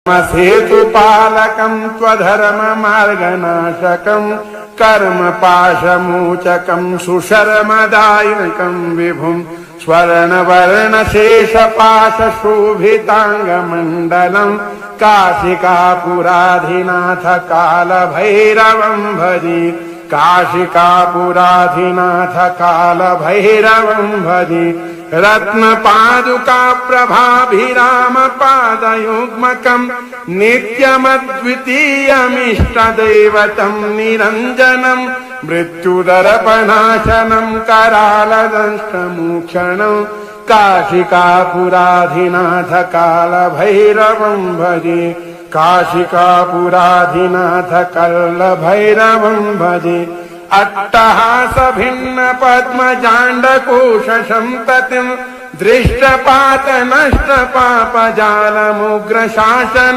सेतुपालकं त्वधर्ममार्गनाशकं कर्मपाशमोचकं सुशर्मदायकं विभुं स्वर्णवर्णशेषपाशशोभिताङ्गमण्डलं काशिकापुराधिनाथ कालभैरवं भजे। काशिकापुराधिनाथ कालभैरवं भजे। रत्नपादुका प्रभाभिरामपादयुग्मकं नित्यमद्वितीयमिष्टदैवतं निरञ्जनं मृत्युदर्पणाशनं करालदंष्टमोक्षणं काशिकापुराधिनाथ कालभैरवं भजे। काशिकापुराधिनाथ कालभैरवं भजे। अट्टहास भिन्न पद्मजाण्डकोश संततिं दृष्टपात नष्ट पापजालमुग्र शासन